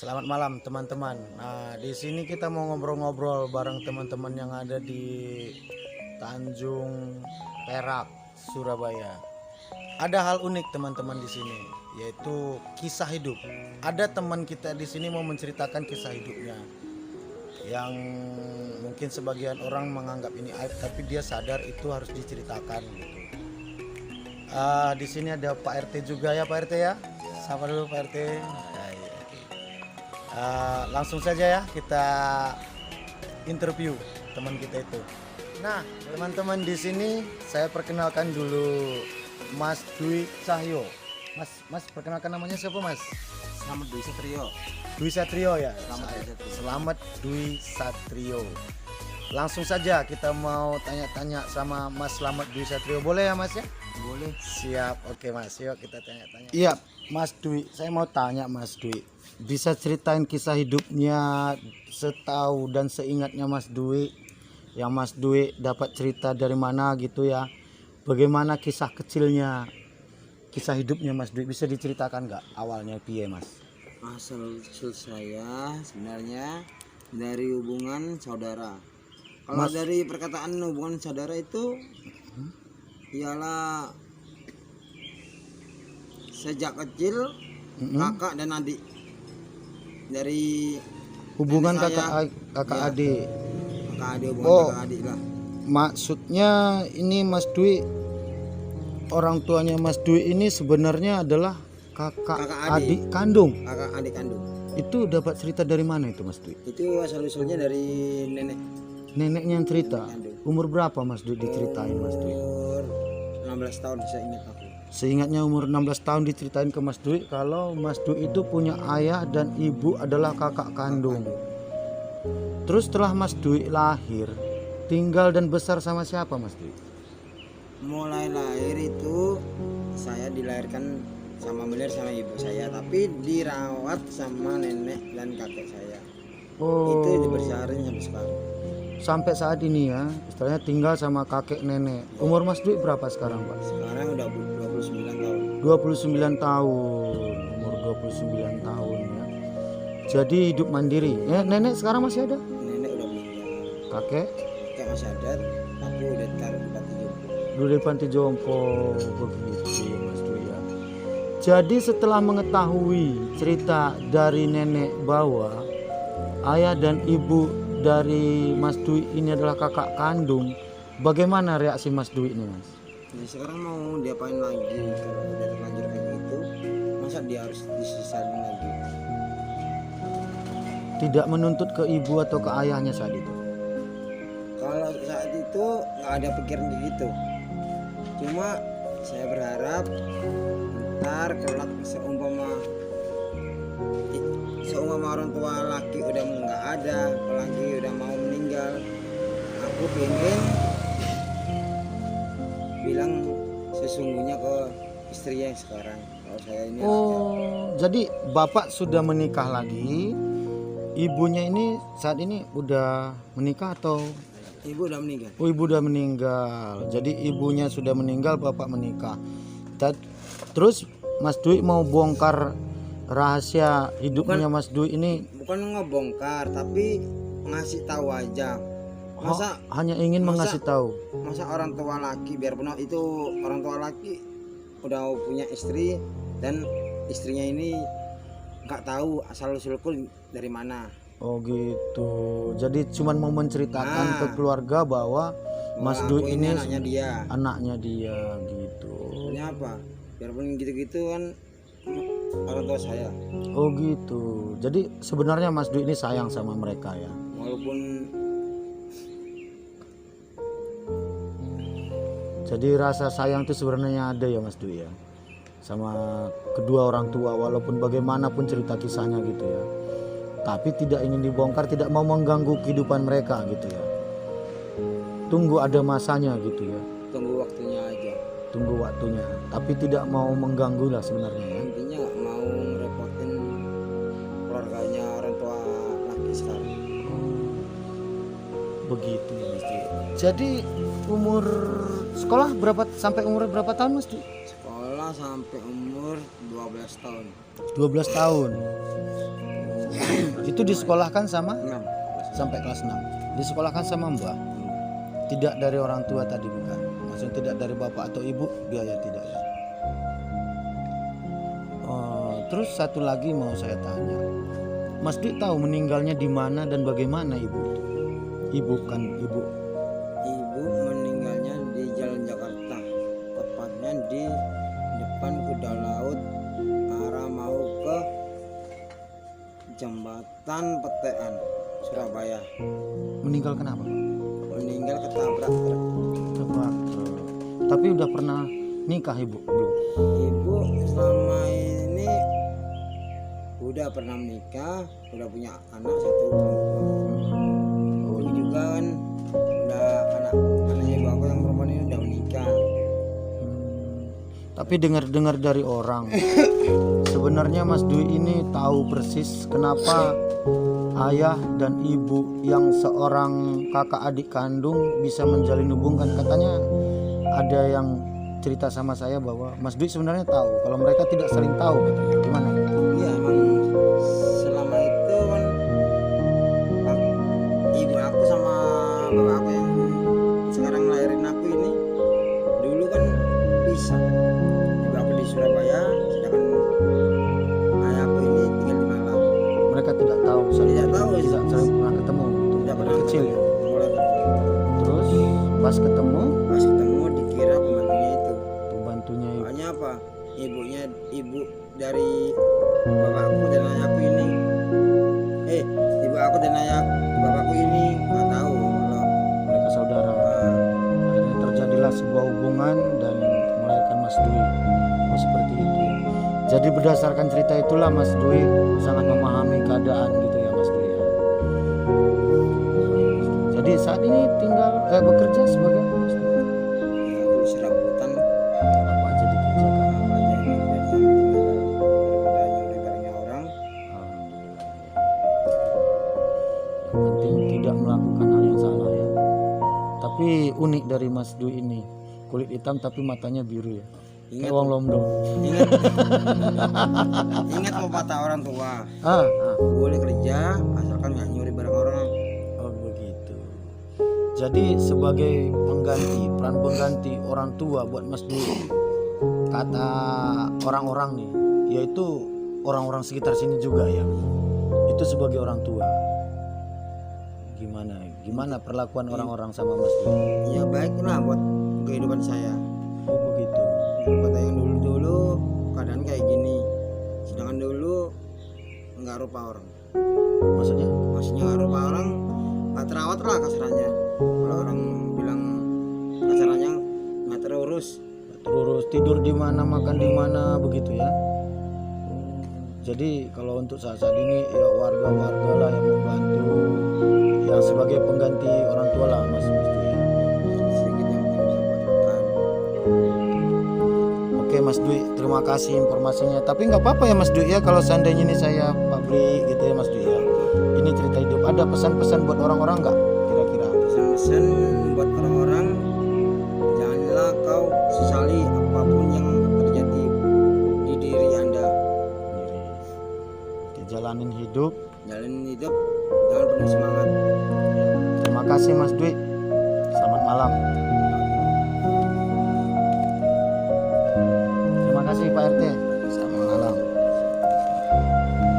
Selamat malam teman-teman. Nah, di sini kita mau ngobrol-ngobrol bareng teman-teman yang ada di Tanjung Perak, Surabaya. Ada hal unik teman-teman di sini, yaitu kisah hidup. Ada teman kita di sini mau menceritakan kisah hidupnya, yang mungkin sebagian orang menganggap ini aib, tapi dia sadar itu harus diceritakan gitu. Di sini ada Pak RT juga ya, Pak RT ya. Sapa dulu Pak RT. Langsung saja ya kita interview teman kita itu. Nah, teman-teman di sini saya perkenalkan dulu Mas Dwi Cahyo. Mas perkenalkan namanya siapa Mas? Selamat Dwi Satrio. Dwi Satrio ya. Selamat Dwi Satrio. Selamat Dwi Satrio. Langsung saja kita mau tanya-tanya sama Mas Selamat Dwi Satrio. Boleh ya Mas ya? Boleh. Siap. Oke Mas, yuk kita tanya-tanya. Iya, Mas Dwi, saya mau tanya Mas Dwi. Bisa ceritain kisah hidupnya setahu dan seingatnya Mas Dwi, yang Mas Dwi dapat cerita dari mana gitu ya. Bagaimana kisah kecilnya, kisah hidupnya Mas Dwi, bisa diceritakan nggak awalnya piye Mas? Asal usul saya sebenarnya dari hubungan saudara. Kalau Mas- dari perkataan hubungan saudara itu ialah sejak kecil kakak dan adik. Dari Hubungan nenek kakak saya, kakak iya. adik. kakak adik hubungan Oh. kakak adik lah. Maksudnya ini Mas Dwi, orang tuanya Mas Dwi ini sebenarnya adalah kakak Kakak adik kandung. Kakak adik kandung. Itu dapat cerita dari mana itu Mas Dwi? Itu asal usulnya dari nenek Neneknya yang cerita. kandung. Umur berapa Mas Dwi diceritain Mas Dwi? Umur 16 tahun saya ingat aku. Seingatnya umur 16 tahun diceritain ke Mas Dwi kalau Mas Dwi itu punya ayah dan ibu adalah kakak kandung. Terus setelah Mas Dwi lahir, tinggal dan besar sama siapa Mas Dwi? Mulai lahir itu saya dilahirkan sama benar sama ibu saya, tapi dirawat sama nenek dan kakek saya. Itu Oh, dibesarin sampai sekarang. sampai saat ini ya, istilahnya tinggal sama kakek nenek. Umur Mas Dwi berapa sekarang Pak? Sekarang udah 29 tahun. 29 tahun, umur 29 tahun ya. Jadi hidup mandiri. Ya, nenek sekarang masih ada? Nenek udah meninggal. Kakek Kakek masih ada, tapi udah taruh di panti jompo. dulu di panti jompo begitu Mas Dwi ya. Jadi setelah mengetahui cerita dari nenek bahwa ayah dan ibu dari Mas Dwi ini adalah kakak kandung, bagaimana reaksi Mas Dwi ini Mas? Jadi sekarang mau diapain lagi kalau udah terlanjur kayak gitu? Masa dia harus disisain lagi? Tidak menuntut ke ibu atau ke ayahnya saat itu? Kalau saat itu nggak ada pikiran gitu. Cuma saya berharap ntar kelak seumpama orang tua laki udah nggak ada, apalagi udah mau meninggal, aku pengen bilang sesungguhnya ke istri yang sekarang kalau saya ini anaknya. Oh, jadi bapak sudah menikah lagi, ibunya ini saat ini udah menikah atau? Ibu udah meninggal. Oh, ibu udah meninggal. Jadi ibunya sudah meninggal, bapak menikah. Terus Mas Dwi mau bongkar rahasia hidupnya Mas Dwi ini, Bukan ngebongkar, tapi ngasih tahu aja. Masa hanya ingin mengasih tahu. masa orang tua laki, biarpun itu orang tua laki udah punya istri dan istrinya ini nggak tahu asal usulku dari mana. Oh gitu. Jadi cuman mau menceritakan Nah. ke keluarga bahwa Mas Bahwa Dwi aku ini anaknya dia. gitu. Soalnya apa? Biarpun gitu-gitu kan orang tua saya. Oh gitu. Jadi sebenarnya Mas Dwi ini sayang sama mereka ya. Walaupun Jadi rasa sayang itu sebenarnya ada ya Mas Dwi ya, sama kedua orang tua, walaupun bagaimanapun cerita kisahnya gitu ya. Tapi tidak ingin dibongkar, tidak mau mengganggu kehidupan mereka gitu ya. Tunggu ada masanya gitu ya. tunggu waktunya aja. Tunggu waktunya. Tapi tidak mau mengganggu lah sebenarnya ya. Intinya nggak mau ngerepotin keluarganya orang tua laki sekarang. Begitu ya Mas Dwi. Jadi umur sekolah berapa, sampai umur berapa tahun Mas Dwi? Sekolah sampai umur 12 tahun. 12 tahun. Itu disekolahkan sama 6. sampai kelas 6. Disekolahkan sama Mbah. Tidak dari orang tua tadi bukan. Maksudnya tidak dari bapak atau ibu, biaya tidak ya. Terus satu lagi mau saya tanya. Mas Dwi tahu meninggalnya di mana dan bagaimana ibu itu? Ibu kan ibu. Ibu meninggalnya di Jalan Jakarta, tepatnya di depan Kuda Laut, arah mau ke Jembatan Petean, Surabaya. Meninggal kenapa, Pak? Meninggal ketabrak truk. Tebak. Tapi udah pernah nikah ibu belum? Ibu selama ini udah pernah menikah, udah punya anak 1 perempuan. Oh, Ini juga kan udah anaknya ibu aku yang perempuan ini udah menikah. Tapi dengar-dengar dari orang, sebenarnya Mas Dwi ini tahu persis kenapa ayah dan ibu yang seorang kakak adik kandung bisa menjalin hubungan. Katanya ada yang cerita sama saya bahwa Mas Dwi sebenarnya tahu kalau mereka tidak saling tahu katanya. Gimana? Iya, emang selama itu kan ibu aku sama bapak aku yang sekarang ngelahirin aku ini dulu kan pisah. Ibu aku di Surabaya, sedangkan ayahku ini tinggal di Malang. Mereka tidak tahu saling, Tidak tahu, tidak saling pernah ketemu gitu. Tidak Dari pernah kecil ya. mulai kecil. Terus pas ketemu Pas ketemu dikira pembantunya itu. pembantunya ibu. Soalnya apa? Ibu dari bapakku dan ayahku ini. Ibu aku dan bapakku ini nggak tahu kalau Mereka saudara. Akhirnya terjadilah sebuah hubungan dan melahirkan Mas Dwi. Oh, seperti itu ya. Jadi berdasarkan cerita itulah Mas Dwi sangat memahami keadaan gitu ya Mas Dwi ya. Jadi saat ini tinggal bekerja sebagai Mas Dwi. ya aku serabutan Apa aja dikerjakan. apa aja ini biar yang penting daripada nyuri barangnya orang. Alhamdulillah. Yang penting tidak melakukan hal yang salah ya. Tapi unik dari Mas Dwi ini, kulit hitam tapi matanya biru ya. Kayak Ingat, wong Lombok. ingat, ingat pepatah orang tua. Ah. Boleh kerja asalkan nggak nyuri barang orang. Oh begitu. Jadi sebagai pengganti, peran pengganti orang tua buat Mas Dwi, kata orang-orang nih, yaitu orang-orang sekitar sini juga ya, itu sebagai orang tua. Gimana perlakuan orang-orang sama Mas Dwi? Ya baiklah buat kehidupan saya. Oh begitu. Kata yang dulu keadaan kayak gini, sedangkan dulu nggak rupa orang. Maksudnya? Maksudnya nggak rupa orang, nggak terawat lah kasarannya. Kalau orang bilang kasarannya nggak terurus. Terus tidur di mana, makan di mana, begitu ya. Jadi kalau untuk saat ini ya warga-warga lah yang membantu, yang sebagai pengganti orang tua lah Mas Dwi ya. Sedikit yang bisa buat makan. Oke Mas Dwi, terima kasih informasinya. Tapi nggak apa-apa ya Mas Dwi ya kalau seandainya ini saya publik gitu ya Mas Dwi ya. Ini cerita hidup. Ada pesan-pesan buat orang-orang nggak kira-kira? Pesan-pesan buat orang-orang, janganlah kau sesali apapun yang terjadi di diri Anda. Oke, jalanin hidup. Jalanin hidup dengan penuh semangat. Terima kasih Mas Dwi. Selamat malam.